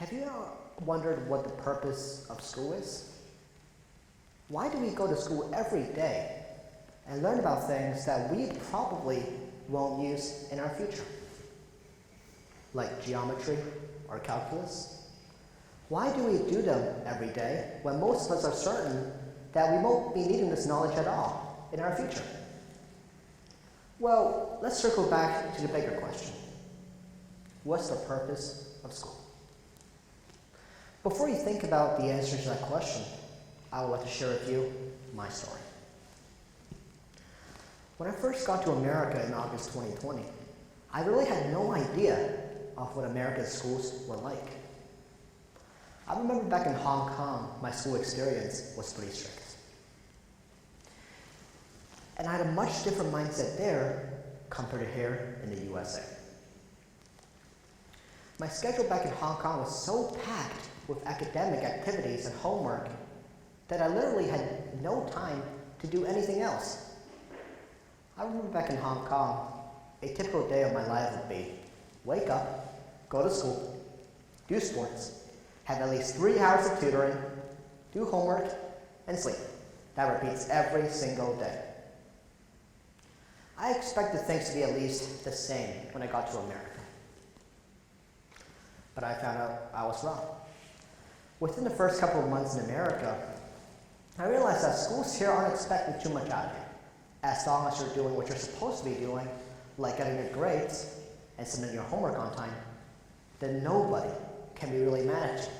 Have you ever wondered what the purpose of school is? Why do we go to school every day and learn about things that we probably won't use in our future? Like geometry or calculus? Why do we do them every day when most of us are certain that we won't be needing this knowledge at all in our future? Well, let's circle back to the bigger question. What's the purpose of school? Before you think about the answer to that question, I would like to share with you my story. When I first got to America in August 2020, I really had no idea of what America's schools were like. I remember back in Hong Kong, my school experience was pretty strict. And I had a much different mindset there compared to here in the USA. My schedule back in Hong Kong was so packed with academic activities and homework that I literally had no time to do anything else. I remember back in Hong Kong, a typical day of my life would be wake up, go to school, do sports, have at least 3 hours of tutoring, do homework, and sleep. That repeats every single day. I expected things to be at least the same when I got to America. But I found out I was wrong. Within the first couple of months in America, I realized that schools here aren't expecting too much out of you. As long as you're doing what you're supposed to be doing, like getting your grades and submitting your homework on time, then nobody can be really mad at you.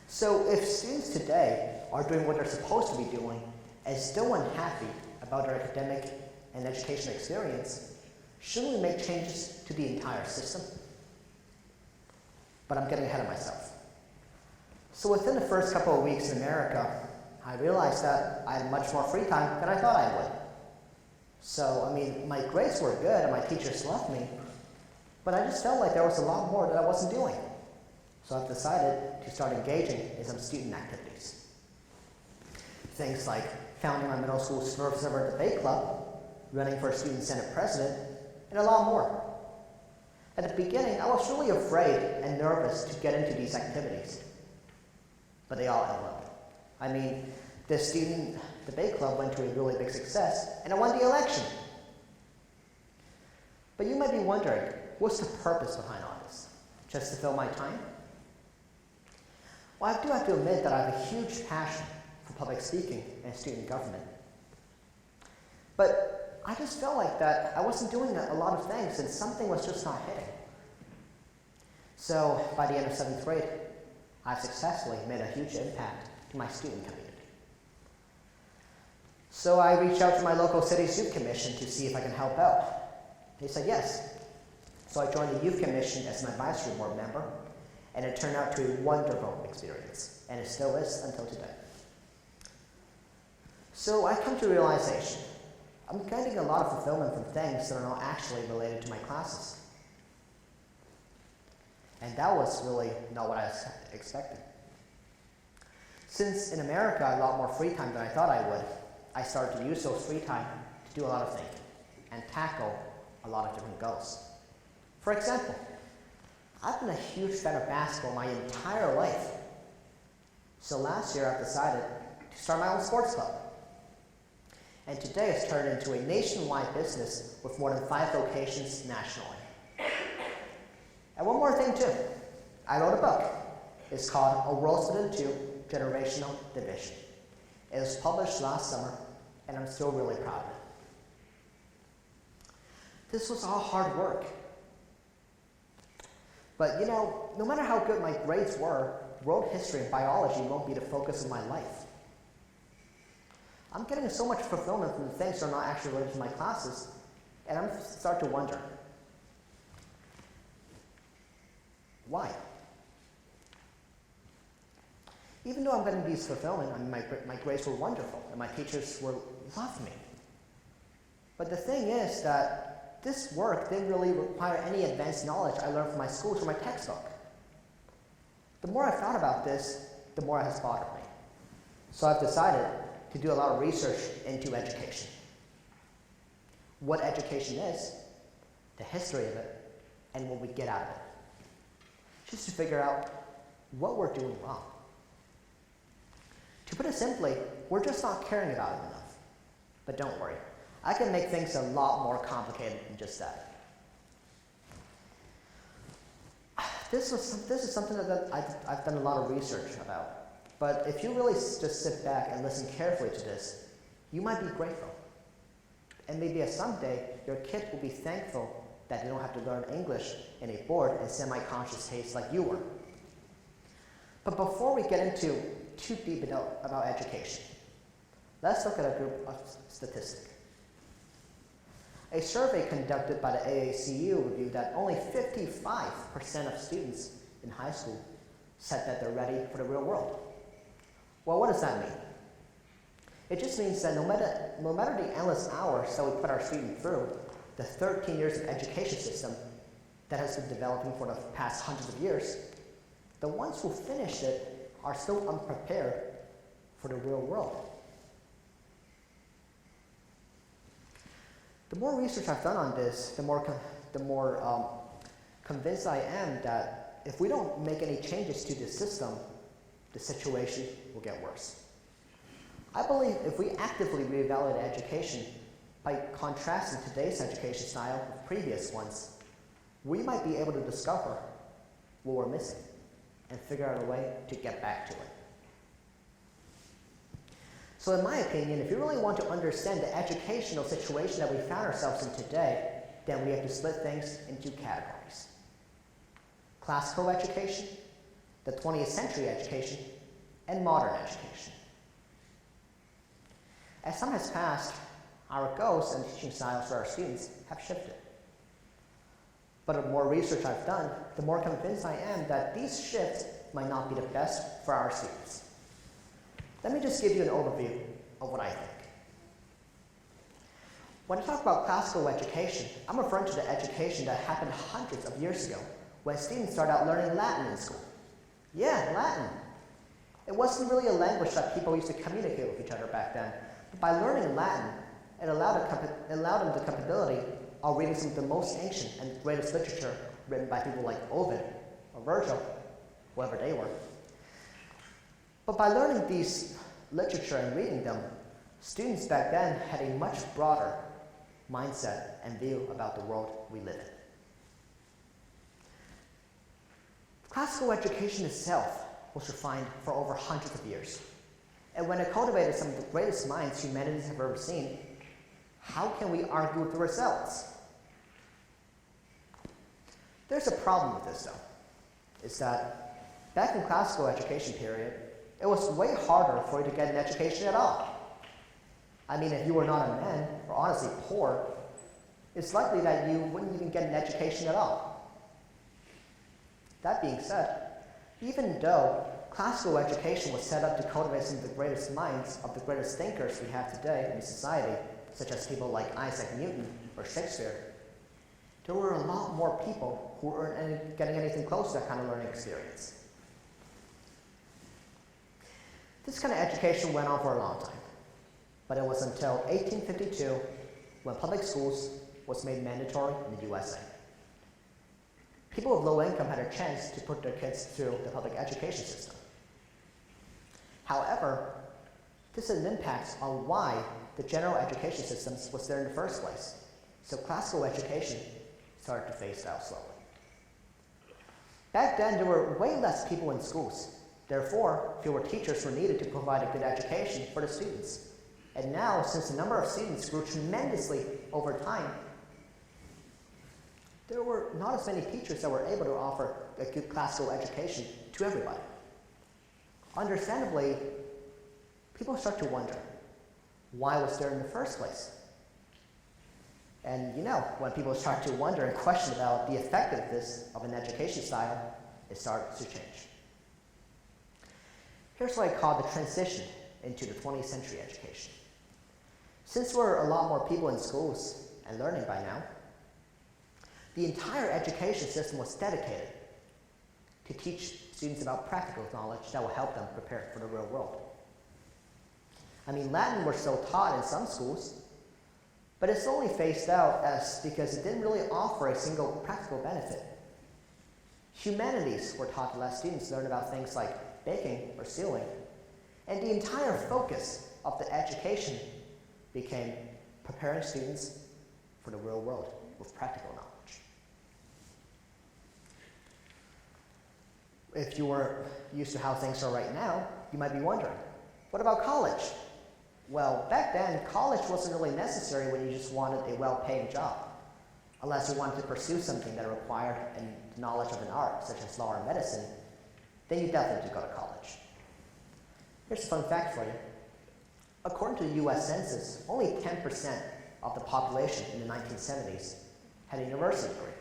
So if students today are doing what they're supposed to be doing and still unhappy about their academic and educational experience, shouldn't we make changes to the entire system? But I'm getting ahead of myself. So within the first couple of weeks in America, I realized that I had much more free time than I thought I would. So, my grades were good and my teachers loved me, but I just felt like there was a lot more that I wasn't doing. So I've decided to start engaging in some student activities. Things like founding my middle school Smurfs Ever Debate Club, running for student senate president, and a lot more. At the beginning, I was really afraid and nervous to get into these activities, but they all held up. The student debate club went to a really big success, and I won the election. But you might be wondering, what's the purpose behind all this? Just to fill my time? Well, I do have to admit that I have a huge passion for public speaking and student government. But I just felt like that I wasn't doing a lot of things and something was just not hitting. So by the end of 7th grade, I've successfully made a huge impact to my student community. So I reached out to my local city's youth commission to see if I can help out. They said yes. So I joined the youth commission as an advisory board member, and it turned out to be a wonderful experience, and it still is until today. So I come to the realization, I'm getting a lot of fulfillment from things that are not actually related to my classes. And that was really not what I was expecting. Since in America I had a lot more free time than I thought I would, I started to use those free time to do a lot of thinking and tackle a lot of different goals. For example, I've been a huge fan of basketball my entire life. So last year I've decided to start my own sports club. And today it's turned into a nationwide business with more than 5 locations nationally. And one more thing too, I wrote a book. It's called A World Split in Two, Generational Division. It was published last summer, and I'm still really proud of it. This was all hard work. But no matter how good my grades were, world history and biology won't be the focus of my life. I'm getting so much fulfillment from the things that are not actually related to my classes, and I'm starting to wonder, why? Even though I'm getting these fulfillment, my grades were wonderful, and my teachers loved me. But the thing is that this work didn't really require any advanced knowledge I learned from my schools or my textbook. The more I thought about this, the more it has bothered me. So I've decided to do a lot of research into education. What education is, the history of it, and what we get out of it. just to figure out what we're doing wrong. To put it simply, we're just not caring about it enough. But don't worry, I can make things a lot more complicated than just that. This is something that I've done a lot of research about. But if you really just sit back and listen carefully to this, you might be grateful. And maybe someday your kid will be thankful that they don't have to learn English in a bored and semi-conscious pace like you were. But before we get into too deep about education, let's look at a group of statistics. A survey conducted by the AACU revealed that only 55% of students in high school said that they're ready for the real world. Well, what does that mean? It just means that no matter the endless hours that we put our students through, the 13 years of education system that has been developing for the past hundreds of years, the ones who finished it are still unprepared for the real world. The more research I've done on this, the more convinced I am that if we don't make any changes to this system, the situation will get worse. I believe if we actively reevaluate education by contrasting today's education style with previous ones, we might be able to discover what we're missing and figure out a way to get back to it. So in my opinion, if you really want to understand the educational situation that we found ourselves in today, then we have to split things into categories. Classical education, the 20th century education, and modern education. As time has passed, our goals and teaching styles for our students have shifted. But the more research I've done, the more convinced I am that these shifts might not be the best for our students. Let me just give you an overview of what I think. When I talk about classical education, I'm referring to the education that happened hundreds of years ago when students started out learning Latin in school. Yeah, Latin. It wasn't really a language that people used to communicate with each other back then. But by learning Latin, it allowed them the capability of reading some of the most ancient and greatest literature written by people like Ovid or Virgil, whoever they were. But by learning these literature and reading them, students back then had a much broader mindset and view about the world we live in. Classical education itself was refined for over hundreds of years. And when it cultivated some of the greatest minds humanity has ever seen, how can we argue with the results? There's a problem with this, though. It's that back in classical education period, it was way harder for you to get an education at all. I mean, if you were not a man, or honestly poor, it's likely that you wouldn't even get an education at all. That being said, even though classical education was set up to cultivate some of the greatest minds of the greatest thinkers we have today in society, such as people like Isaac Newton or Shakespeare, there were a lot more people who weren't getting anything close to that kind of learning experience. This kind of education went on for a long time, but it was until 1852 when public schools was made mandatory in the USA. People with low income had a chance to put their kids through the public education system. However, this had an impact on why the general education system was there in the first place. So classical education started to phase out slowly. Back then, there were way less people in schools. Therefore, fewer teachers were needed to provide a good education for the students. And now, since the number of students grew tremendously over time, there were not as many teachers that were able to offer a good classical education to everybody. Understandably, people start to wonder, why was there in the first place? And you know, when people start to wonder and question about the effectiveness of an education style, it starts to change. Here's what I call the transition into the 20th century education. Since there were a lot more people in schools and learning by now, the entire education system was dedicated to teach students about practical knowledge that will help them prepare for the real world. I mean, Latin was still taught in some schools, but it's only phased out because it didn't really offer a single practical benefit. Humanities were taught to let students learn about things like baking or sewing, and the entire focus of the education became preparing students for the real world with practical knowledge. If you were used to how things are right now, you might be wondering, what about college? Well, back then, college wasn't really necessary when you just wanted a well-paying job, unless you wanted to pursue something that required a knowledge of an art, such as law or medicine, then you definitely do go to college. Here's a fun fact for you. According to the US Census, only 10% of the population in the 1970s had a university degree.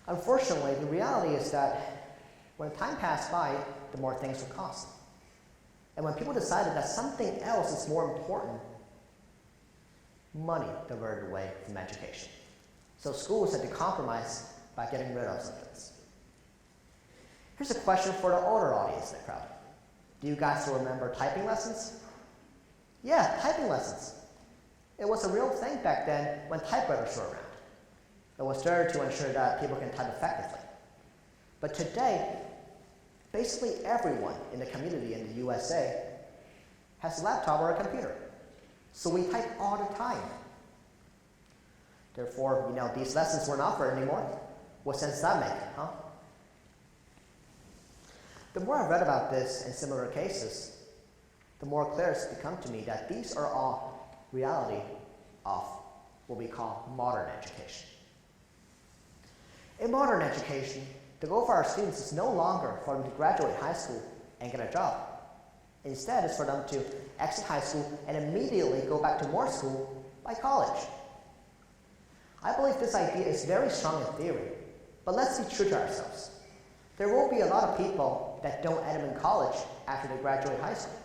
Unfortunately, the reality is that when time passed by, the more things would cost. And when people decided that something else is more important, money diverted away from education. So schools had to compromise by getting rid of some things. Here's a question for the older audience in the crowd. Do you guys still remember typing lessons? Yeah, typing lessons. It was a real thing back then when typewriters were around. It was there to ensure that people can type effectively. But today, basically everyone in the community in the USA has a laptop or a computer. So we type all the time. Therefore, these lessons weren't offered anymore. What sense does that make, huh? The more I've read about this and similar cases, the more clear it's become to me that these are all reality of what we call modern education. In modern education, the goal for our students is no longer for them to graduate high school and get a job. Instead, it's for them to exit high school and immediately go back to more school by college. I believe this idea is very strong in theory, but let's be true to ourselves. There will be a lot of people that don't end up in college after they graduate high school.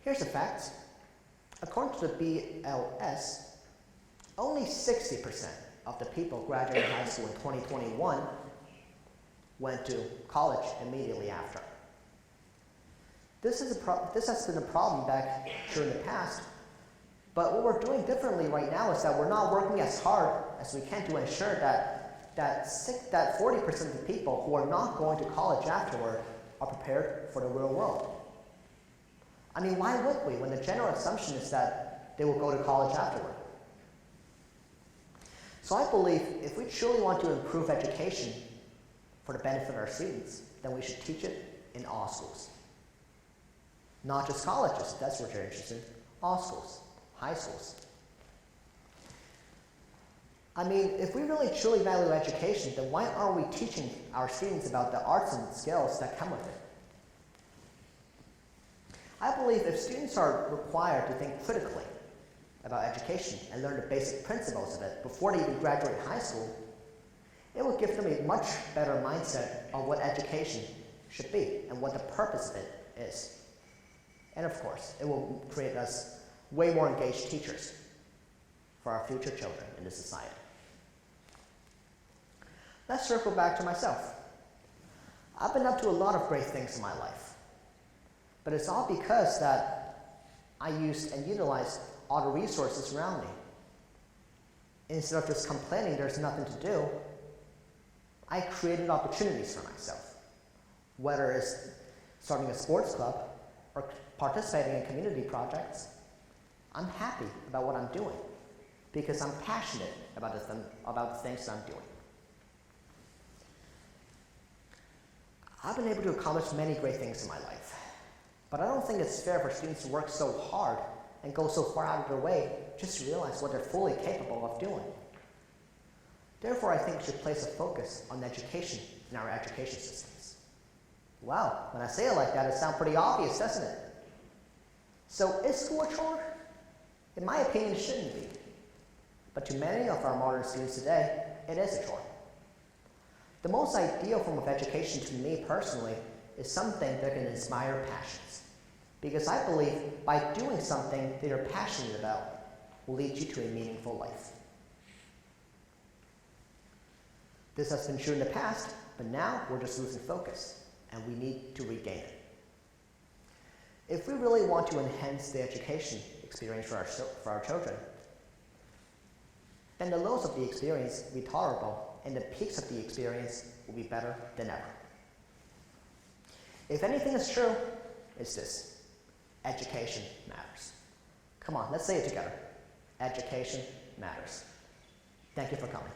Here's the facts. According to the BLS, only 60% of the people graduating high school in 2021 went to college immediately after. This has been a problem back during the past, but what we're doing differently right now is that we're not working as hard as we can to ensure that 40% of the people who are not going to college afterward are prepared for the real world. I mean, why would we when the general assumption is that they will go to college afterward? So I believe if we truly want to improve education for the benefit of our students, then we should teach it in all schools. Not just colleges, that's what you're interested in, all schools, high schools. I mean, if we really truly value education, then why aren't we teaching our students about the arts and skills that come with it? I believe if students are required to think critically about education and learn the basic principles of it before they even graduate high school, it will give them a much better mindset on what education should be and what the purpose of it is. And of course, it will create us way more engaged teachers for our future children in this society. Let's circle back to myself. I've been up to a lot of great things in my life, but it's all because that I used and utilized all the resources around me. Instead of just complaining there's nothing to do, I created opportunities for myself, whether it's starting a sports club or participating in community projects. I'm happy about what I'm doing because I'm passionate about the things I'm doing. I've been able to accomplish many great things in my life, but I don't think it's fair for students to work so hard and go so far out of their way just to realize what they're fully capable of doing. Therefore, I think we should place a focus on education in our education systems. Wow, when I say it like that, it sounds pretty obvious, doesn't it? So, is school a chore? In my opinion, it shouldn't be. But to many of our modern students today, it is a chore. The most ideal form of education to me personally is something that can inspire passions. Because I believe by doing something that you're passionate about will lead you to a meaningful life. This has been true in the past, but now we're just losing focus, and we need to regain it. If we really want to enhance the education experience for our children, then the lows of the experience will be tolerable and the peaks of the experience will be better than ever. If anything is true, it's this: education matters. Come on, let's say it together. Education matters. Thank you for coming.